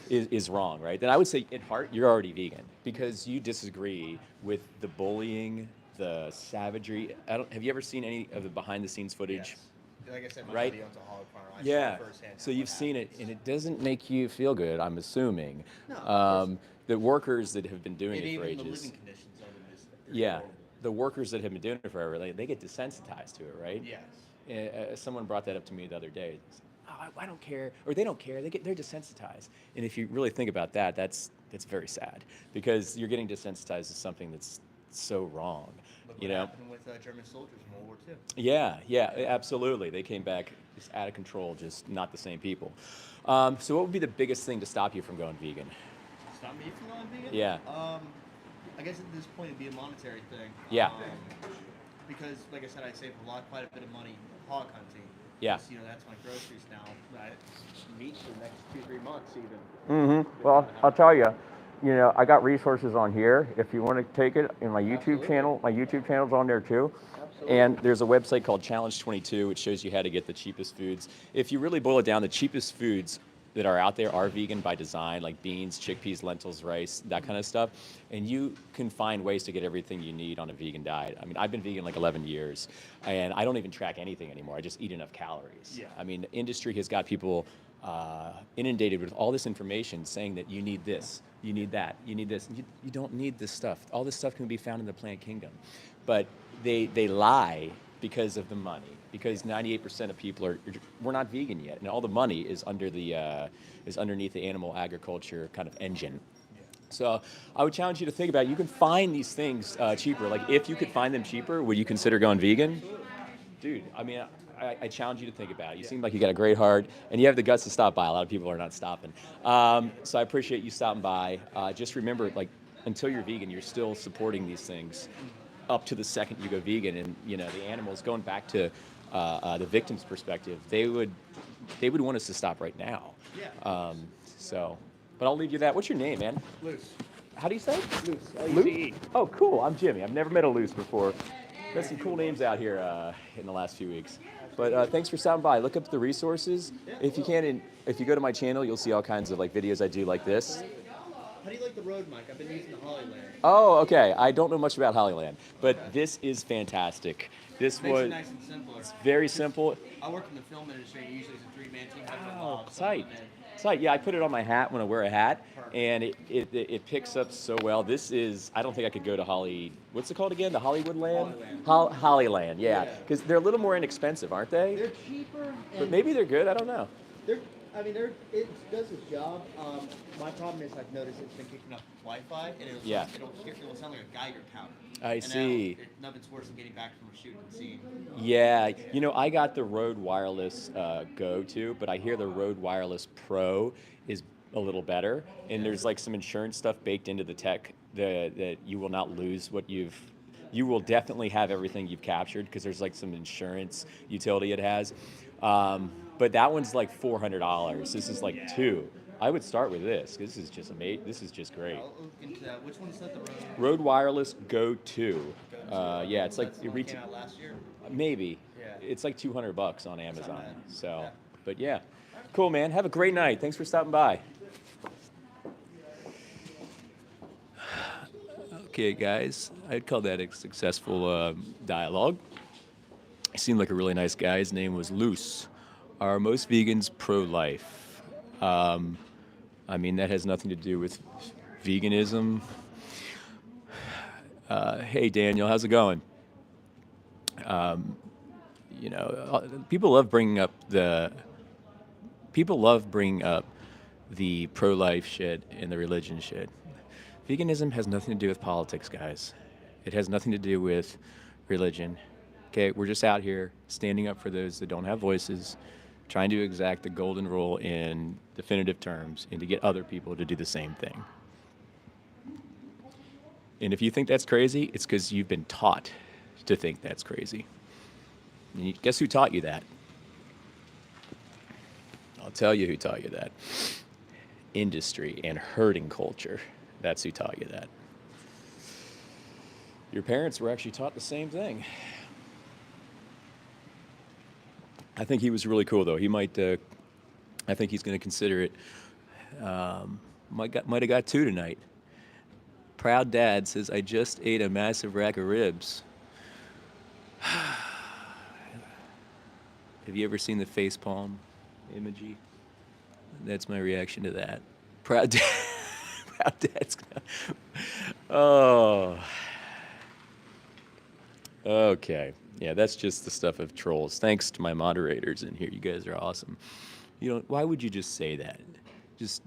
Speaker 1: is wrong, right? Then I would say, at heart, you're already vegan because you disagree with the bullying, the savagery. Have you ever seen any of the behind-the-scenes footage?
Speaker 4: Yes. Like I said, my
Speaker 1: Right?
Speaker 4: buddy owns a hog farm. I
Speaker 1: Yeah.
Speaker 4: saw firsthand
Speaker 1: So
Speaker 4: what
Speaker 1: you've seen it,
Speaker 4: happens.
Speaker 1: and it doesn't make you feel good, I'm assuming.
Speaker 4: No, of course.
Speaker 1: The workers that have been doing
Speaker 4: And
Speaker 1: it for
Speaker 4: even the
Speaker 1: ages.
Speaker 4: living conditions of it is
Speaker 1: Yeah.
Speaker 4: horrible.
Speaker 1: The workers that have been doing it forever, they get desensitized to it, right?
Speaker 4: Yes.
Speaker 1: Someone brought that up to me the other day. Oh, I don't care, or they don't care. They're desensitized. And if you really think about that, that's very sad because you're getting desensitized to something that's so wrong.
Speaker 4: Look
Speaker 1: You
Speaker 4: what
Speaker 1: know?
Speaker 4: happened with German soldiers in World War II.
Speaker 1: Yeah, absolutely. They came back just out of control, just not the same people. So what would be the biggest thing to stop you from going vegan?
Speaker 4: Stop me from going vegan?
Speaker 1: Yeah.
Speaker 4: I guess at this point it'd be a monetary thing.
Speaker 1: Yeah.
Speaker 4: because, like I said, I save quite a bit of money hog hunting.
Speaker 1: Yeah.
Speaker 4: You know, that's my groceries now. Meat for the next 2-3 months even.
Speaker 5: Well, I'll tell you, I got resources on here. If you want to take it in my YouTube
Speaker 4: Absolutely.
Speaker 5: channel, my YouTube channel's on there too.
Speaker 4: Absolutely.
Speaker 1: And there's a website called Challenge 22, which shows you how to get the cheapest foods. If you really boil it down, the cheapest foods that are out there are vegan by design, like beans, chickpeas, lentils, rice, that kind of stuff. And you can find ways to get everything you need on a vegan diet. I mean, I've been vegan like 11 years, and I don't even track anything anymore. I just eat enough calories.
Speaker 4: Yeah.
Speaker 1: I mean, the industry has got people inundated with all this information saying that you need this, you need that, you need this. You don't need this stuff. All this stuff can be found in the plant kingdom. But they lie because of the money, because 98% of people we're not vegan yet, and all the money is underneath the animal agriculture kind of engine. So I would challenge you to think about it. You can find these things cheaper. Like if you could find them cheaper, would you consider going vegan? Dude, I mean, I challenge you to think about it. You seem like you got a great heart, and you have the guts to stop by. A lot of people are not stopping. So I appreciate you stopping by. Just remember, like, until you're vegan, you're still supporting these things up to the second you go vegan. And, the animals, going back to the victim's perspective, they would want us to stop right now.
Speaker 4: Yeah.
Speaker 1: But I'll leave you that. What's your name, man?
Speaker 4: Loose.
Speaker 1: How do you say?
Speaker 4: Loose.
Speaker 1: Luce? Oh, cool. I'm Jimmy. I've never met a Luce before. Got some cool names out here in the last few weeks. But thanks for stopping by. Look up the resources. If you can, if you go to my channel, you'll see all kinds of videos I do like this.
Speaker 4: How do you like the Rode mic? I've been using the Hollyland.
Speaker 1: Oh, okay. I don't know much about Hollyland, but this is fantastic. This
Speaker 4: Makes
Speaker 1: was
Speaker 4: it nice and simpler.
Speaker 1: very simple.
Speaker 4: I work in the film industry. Usually it's a 3-man team.
Speaker 1: Oh, tight. Tight. Yeah, I put it on my hat when I wear a hat, and it picks up so well. This is, I don't think I could go to what's it called again? The Hollywood Land? Hollyland, yeah. Because they're a little more inexpensive, aren't they?
Speaker 6: They're cheaper,
Speaker 1: But
Speaker 6: and
Speaker 1: maybe they're good. I don't know.
Speaker 6: it does its job.
Speaker 4: My problem is I've noticed it's been kicking up Wi-Fi, and it'll sound like a Geiger counter.
Speaker 1: I see.
Speaker 4: Nothing's worse than getting back from a shoot and seeing.
Speaker 1: Yeah, I got the Rode Wireless Go too, but I hear the Rode Wireless Pro is a little better, and there's some insurance stuff baked into the tech that you will not lose what you will definitely have everything you've captured, because there's some insurance utility it has. But that one's $400. This is $200. I would start with this. This is just amazing. This is just great.
Speaker 4: I'll look into that. Which one is that? The
Speaker 1: Rode Wireless Go 2. Yeah, it's
Speaker 4: That's the one that came out last year.
Speaker 1: maybe.
Speaker 4: Yeah.
Speaker 1: It's $200 on Amazon.
Speaker 4: bad.
Speaker 1: So,
Speaker 4: Yeah.
Speaker 1: but yeah, cool, man. Have a great night. Thanks for stopping by. Okay, guys, I'd call that a successful dialogue. He seemed like a really nice guy. His name was Luce. Are most vegans pro-life? I mean, that has nothing to do with veganism. Hey, Daniel, how's it going? People love bringing up the pro-life shit and the religion shit. Veganism has nothing to do with politics, guys. It has nothing to do with religion. Okay, we're just out here standing up for those that don't have voices, trying to exact the golden rule in definitive terms and to get other people to do the same thing. And if you think that's crazy, it's because you've been taught to think that's crazy. And guess who taught you that? I'll tell you who taught you that. Industry and herding culture. That's who taught you that. Your parents were actually taught the same thing. I think he was really cool, though. He might, I think he's going to consider it. Might have got 2 tonight. Proud Dad says, I just ate a massive rack of ribs. Have you ever seen the facepalm emoji? That's my reaction to that. Proud Dad. Proud Dad's gonna... Oh. Okay. Yeah, that's just the stuff of trolls. Thanks to my moderators in here. You guys are awesome. Why would you just say that? Just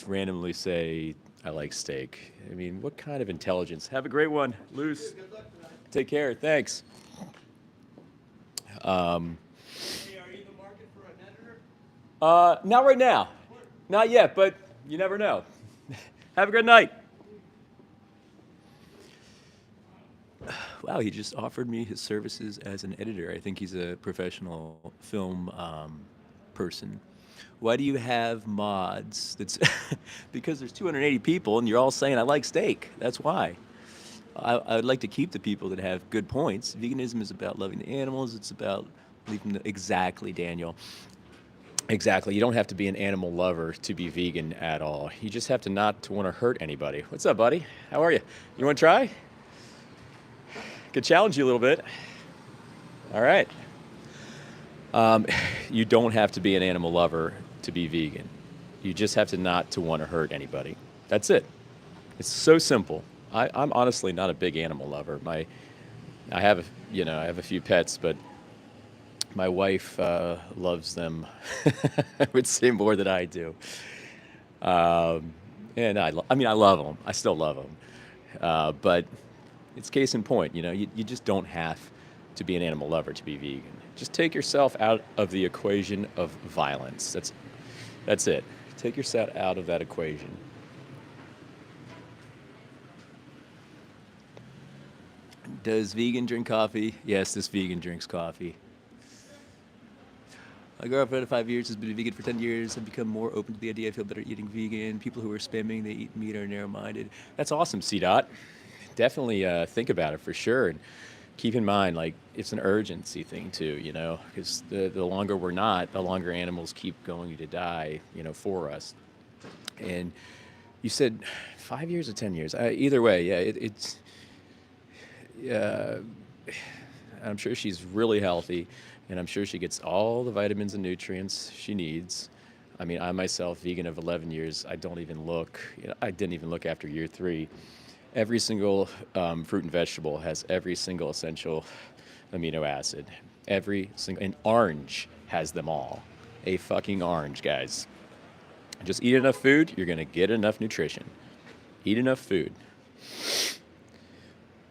Speaker 1: randomly say, I like steak. I mean, what kind of intelligence? Have a great one, Luce. Take care. Thanks.
Speaker 4: Hey, are you in the market for an editor?
Speaker 1: Not right now. Not yet, but you never know. Have a good night. wow, he just offered me his services as an editor. I think he's a professional film person. Why do you have mods? That's because there's 280 people and you're all saying I like steak. That's why. I would like to keep the people that have good points. Veganism is about loving the animals. It's about leaving exactly, Daniel. Exactly. You don't have to be an animal lover to be vegan at all. You just have to not to want to hurt anybody. What's up, buddy? How are you? You want to try? Could challenge you a little bit. All right. You don't have to be an animal lover to be vegan. You just have to not to want to hurt anybody. That's it. It's so simple. I'm honestly not a big animal lover. I have I have a few pets, but my wife loves them. I would say more than I do. And I mean, I love them. I still love them. But it's case in point. You just don't have to be an animal lover to be vegan. Just take yourself out of the equation of violence. That's it. Take yourself out of that equation. Does vegan drink coffee? Yes, this vegan drinks coffee. My girlfriend of 5 years has been a vegan for 10 years. I've become more open to the idea. I feel better eating vegan. People who are spamming they eat meat are narrow-minded. That's awesome, C-Dot. Definitely think about it for sure. And keep in mind, like, it's an urgency thing too, because the longer we're not, the longer animals keep going to die, for us. And you said 5 years or 10 years? Either way, yeah, it's... I'm sure she's really healthy, and I'm sure she gets all the vitamins and nutrients she needs. I mean, I myself, vegan of 11 years, I don't even look. I didn't even look after year 3. Every single fruit and vegetable has every single essential amino acid. And orange has them all. A fucking orange, guys. Just eat enough food, you're gonna get enough nutrition. Eat enough food.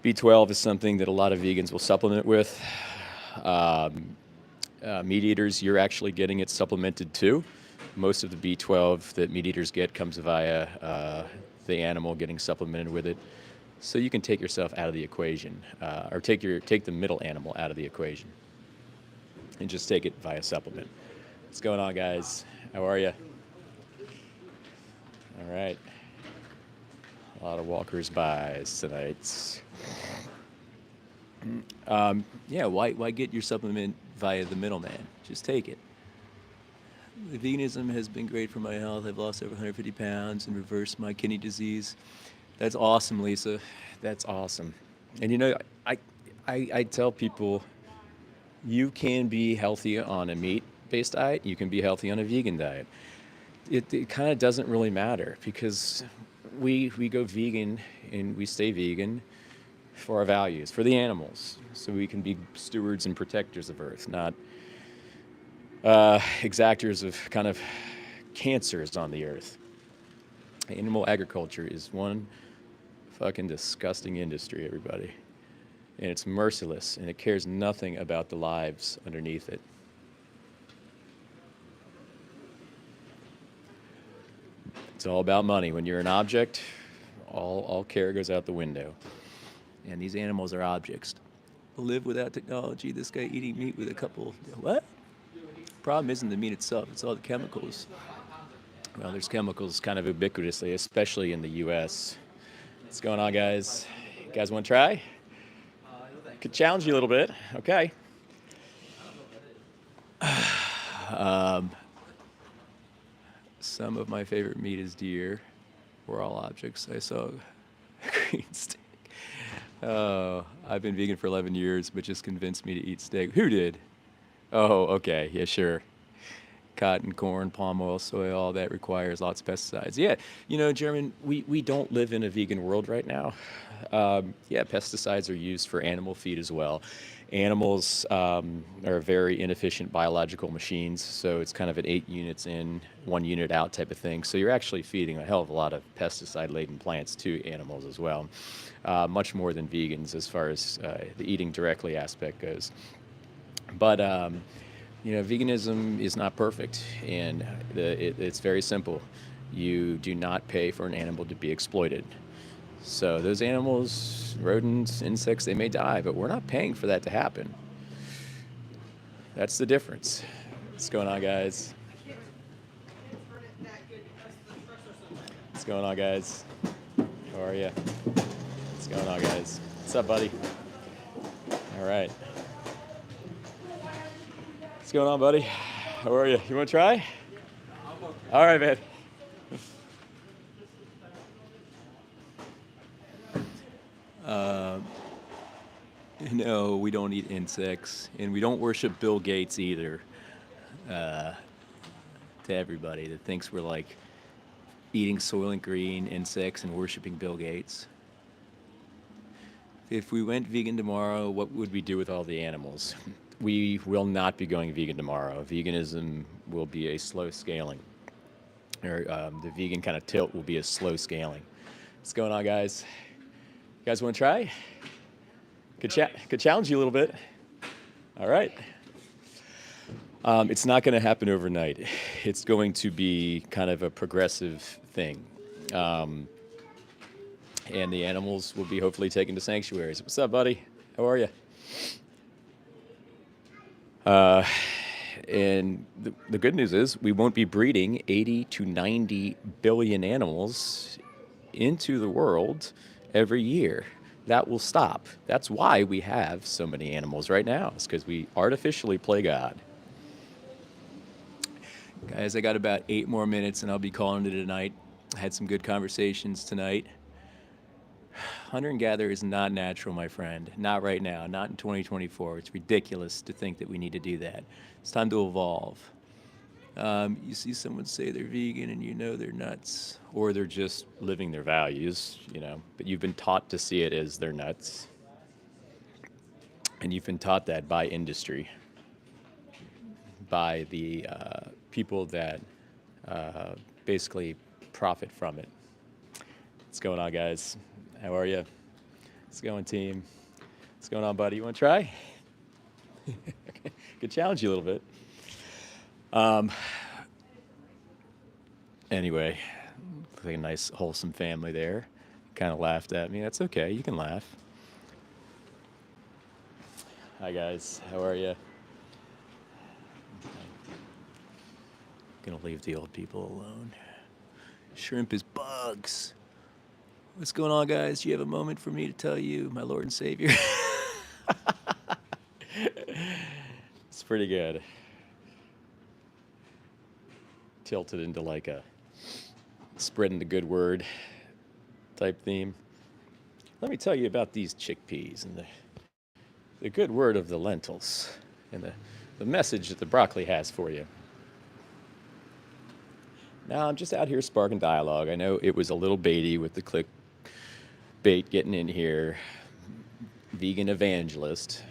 Speaker 1: B12 is something that a lot of vegans will supplement with. Meat eaters, you're actually getting it supplemented too. Most of the B12 that meat eaters get comes via the animal getting supplemented with it. So you can take yourself out of the equation, or take the middle animal out of the equation, and just take it via supplement. What's going on, guys? How are you? All right. A lot of walkers buys tonight. Yeah, why get your supplement via the middleman? Just take it. Veganism has been great for my health. I've lost over 150 pounds and reversed my kidney disease. That's awesome, Lisa. That's awesome. And I tell people, you can be healthy on a meat-based diet. You can be healthy on a vegan diet. It kind of doesn't really matter, because we go vegan and we stay vegan for our values, for the animals, so we can be stewards and protectors of Earth, not exactors of kind of cancers on the Earth. Animal agriculture is one fucking disgusting industry, everybody. And it's merciless, and it cares nothing about the lives underneath it. It's all about money. When you're an object, all care goes out the window. And these animals are objects. Live without technology. This guy eating meat with a couple... What? Problem isn't the meat itself. It's all the chemicals. Well, there's chemicals kind of ubiquitously, especially in the U.S. What's going on, guys? You guys want to try? Could challenge you a little bit. Okay. Some of my favorite meat is deer. We're all objects. I saw green steak. Oh, I've been vegan for 11 years, but just convinced me to eat steak. Who did? Oh, okay. Yeah, sure. Cotton, corn, palm oil, soy, all that requires lots of pesticides. Yeah, German, we don't live in a vegan world right now. Yeah, pesticides are used for animal feed as well. Animals are very inefficient biological machines, so it's kind of an 8 units in, 1 unit out type of thing. So you're actually feeding a hell of a lot of pesticide-laden plants to animals as well, much more than vegans as far as the eating directly aspect goes. But veganism is not perfect, and it's very simple. You do not pay for an animal to be exploited. So those animals, rodents, insects, they may die, but we're not paying for that to happen. That's the difference. What's going on, guys? What's going on, guys? How are you? What's going on, guys? What's up, buddy? All right. What's going on, buddy? How are you? You want to try? All right, man. No, we don't eat insects, and we don't worship Bill Gates either. To everybody that thinks we're like eating Soylent Green insects and worshiping Bill Gates. If we went vegan tomorrow, what would we do with all the animals? We will not be going vegan tomorrow. Veganism will be a slow scaling, or the vegan kind of tilt will be a slow scaling. What's going on, guys? You guys want to try? Could challenge you a little bit. All right. It's not going to happen overnight. It's going to be kind of a progressive thing. And the animals will be hopefully taken to sanctuaries. What's up, buddy? How are you? And the good news is we won't be breeding 80 to 90 billion animals into the world every year. That will stop. That's why we have so many animals right now. It's because we artificially play God. Guys, I got about 8 more minutes and I'll be calling it tonight. I had some good conversations tonight. Hunter and gather is not natural, my friend. Not right now, not in 2024. It's ridiculous to think that we need to do that. It's time to evolve. You see someone say they're vegan and you know they're nuts, or they're just living their values, but you've been taught to see it as they're nuts. And you've been taught that by industry, by the people that basically profit from it. What's going on, guys? How are you? What's going, team? What's going on, buddy? You want to try? Could challenge you a little bit. Anyway, like a nice, wholesome family there. Kind of laughed at me. That's okay. You can laugh. Hi, guys. How are you? Gonna leave the old people alone. Shrimp is bugs. What's going on, guys? Do you have a moment for me to tell you, my Lord and Savior? It's pretty good. Tilted into like a spreading the good word type theme. Let me tell you about these chickpeas and the good word of the lentils and the message that the broccoli has for you. Now, I'm just out here sparking dialogue. I know it was a little baity with the clickbait getting in here. Vegan evangelist.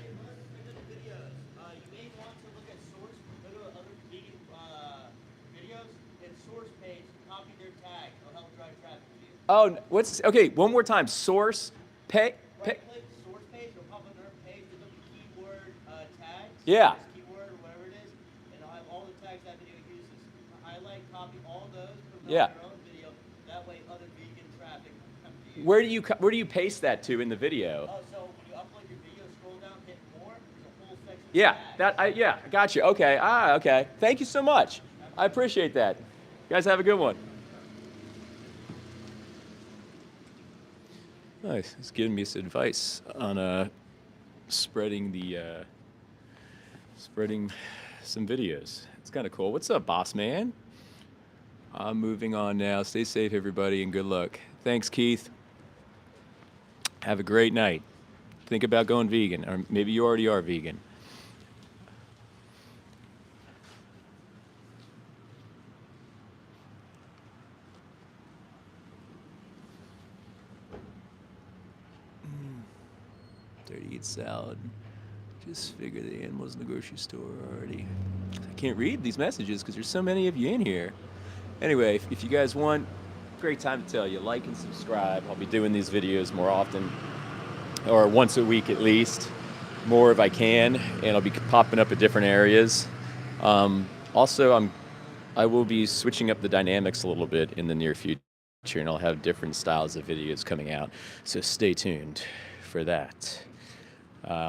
Speaker 1: Oh, okay, one more time. Source, pay.
Speaker 6: Right click, source page, it'll pop up another page with the keyword tags.
Speaker 1: Yeah.
Speaker 6: Keyword or whatever it is, and it'll have all the tags that video uses. Highlight, copy all those, put them
Speaker 1: Yeah.
Speaker 6: on your own video. That way other vegan traffic will come to you.
Speaker 1: Where do you paste that to in the video?
Speaker 6: Oh, so when you upload your video, scroll down, hit more, there's a whole section of
Speaker 1: Yeah,
Speaker 6: tags.
Speaker 1: I got you. Okay, okay. Thank you so much. I appreciate that. You guys have a good one. Nice. He's giving me some advice on spreading some videos. It's kind of cool. What's up, boss man? I'm moving on now. Stay safe, everybody, and good luck. Thanks, Keith. Have a great night. Think about going vegan, or maybe you already are vegan. To eat salad. Just figure the animals in the grocery store already. I can't read these messages because there's so many of you in here. Anyway, if you guys want, great time to tell you, like and subscribe. I'll be doing these videos more often, or once a week at least, more if I can, and I'll be popping up at different areas. Also, I will be switching up the dynamics a little bit in the near future. and I'll have different styles of videos coming out. So stay tuned for that.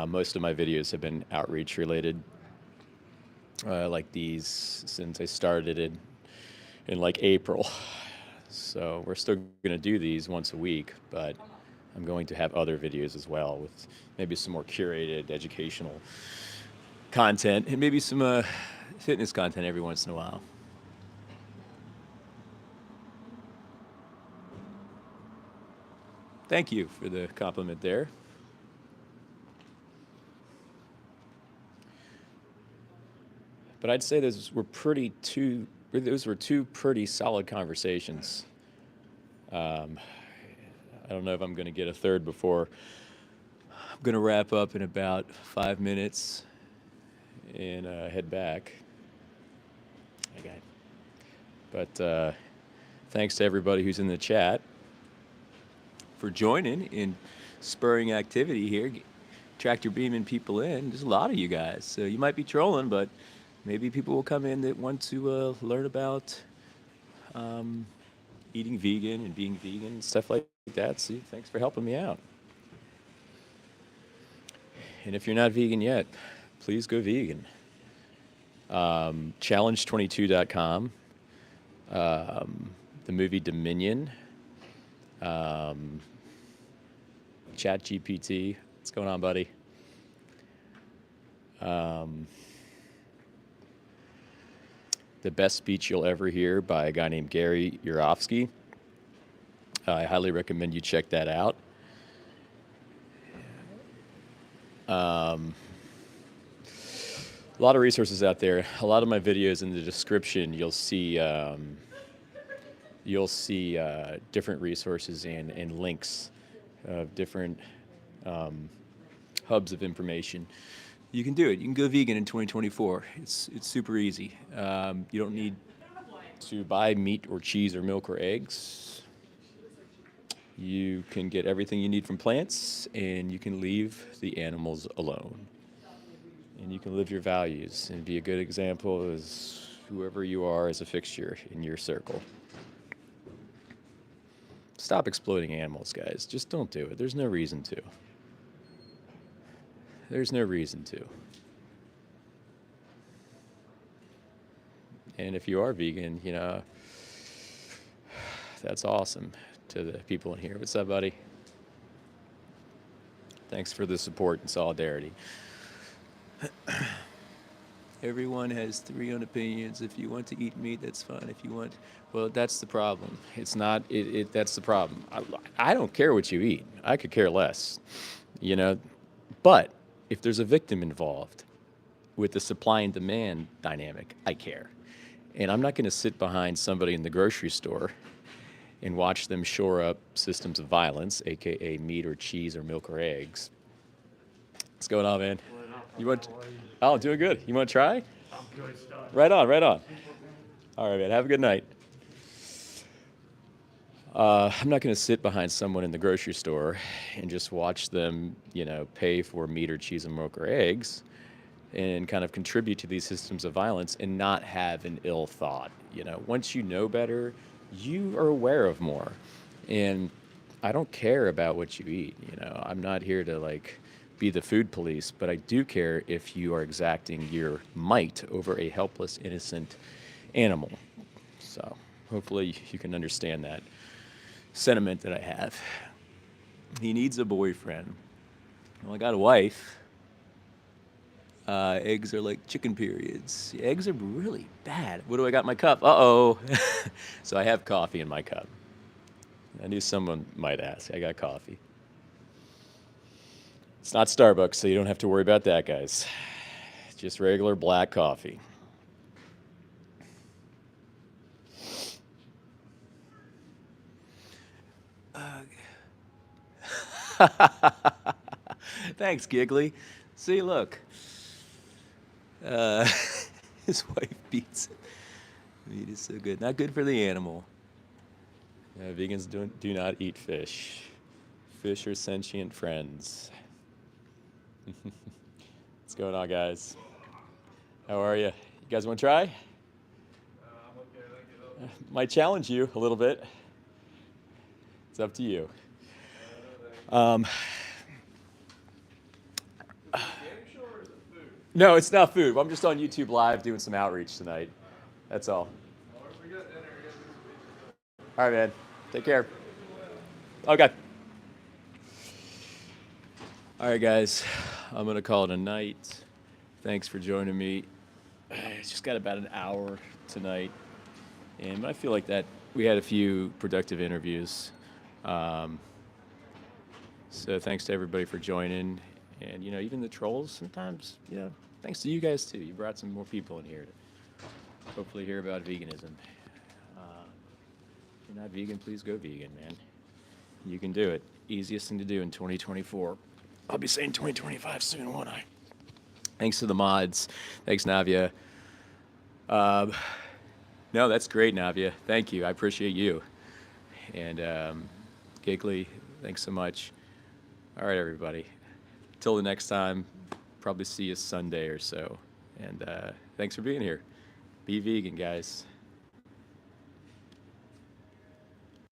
Speaker 1: Most of my videos have been outreach related, like these, since I started in like April. So we're still going to do these once a week, but I'm going to have other videos as well with maybe some more curated educational content and maybe some fitness content every once in a while. Thank you for the compliment there. But I'd say those were two pretty solid conversations. I don't know if I'm going to get a third before I'm going to wrap up in about 5 minutes and head back. Okay. But thanks to everybody who's in the chat for joining in spurring activity here, tractor beaming people in. There's a lot of you guys, so you might be trolling, but maybe people will come in that want to learn about eating vegan and being vegan and stuff like that. So thanks for helping me out. And if you're not vegan yet, please go vegan. Challenge22.com, the movie Dominion, ChatGPT. What's going on, buddy? The Best Speech You'll Ever Hear by a guy named Gary Yourofsky. I highly recommend you check that out. A lot of resources out there. A lot of my videos in the description, you'll see different resources and links of different hubs of information. You can do it. You can go vegan in 2024. It's super easy. You don't need to buy meat or cheese or milk or eggs. You can get everything you need from plants, and you can leave the animals alone. And you can live your values and be a good example as whoever you are as a fixture in your circle. Stop exploiting animals, guys. Just don't do it. There's no reason to. There's no reason to. And if you are vegan, you know, that's awesome to the people in here. What's up, buddy? Thanks for the support and solidarity. Everyone has their own opinions. If you want to eat meat, that's fine. If you want, well, that's the problem. It's not, that's the problem. I don't care what you eat. I could care less, you know, but if there's a victim involved with the supply and demand dynamic, I care. And I'm not going to sit behind somebody in the grocery store and watch them shore up systems of violence, aka meat or cheese or milk or eggs. What's going on, man? You want? Oh, doing good. You want to try?
Speaker 7: I'm good stuff.
Speaker 1: Right on, right on. All right, man. Have a good night. I'm not going to sit behind someone in the grocery store and just watch them, you know, pay for meat or cheese and milk or eggs and kind of contribute to these systems of violence and not have an ill thought. You know, once you know better, you are aware of more. And I don't care about what you eat. You know, I'm not here to like be the food police, but I do care if you are exacting your might over a helpless, innocent animal. So hopefully you can understand that sentiment that I have. He needs a boyfriend. Well, I got a wife. Eggs are like chicken periods. Eggs are really bad. What do I got in my cup? Uh-oh. So I have coffee in my cup. I knew someone might ask. I got coffee. It's not Starbucks, so you don't have to worry about that, guys. Just regular black coffee. Thanks, Giggly. See, look. His wife beats it. Meat is so good. Not good for the animal. Vegans do not eat fish. Fish are sentient friends. What's going on, guys? How are you? You guys want to try?
Speaker 7: I'm okay, thank you.
Speaker 1: Might challenge you a little bit. It's up to you. No, it's not food. I'm just on YouTube Live doing some outreach tonight. That's all. All right, man. Take care. Okay. All right, guys. I'm going to call it a night. Thanks for joining me. It's just got about an hour tonight. And I feel like that we had a few productive interviews. So thanks to everybody for joining. And, even the trolls sometimes, thanks to you guys too. You brought some more people in here to hopefully hear about veganism. If you're not vegan, please go vegan, man. You can do it. Easiest thing to do in 2024. I'll be saying 2025 soon, won't I? Thanks to the mods. Thanks, Navia. No, that's great, Navia. Thank you. I appreciate you. And Giggly, thanks so much. All right, everybody. Till the next time, probably see you Sunday or so. And thanks for being here. Be vegan, guys.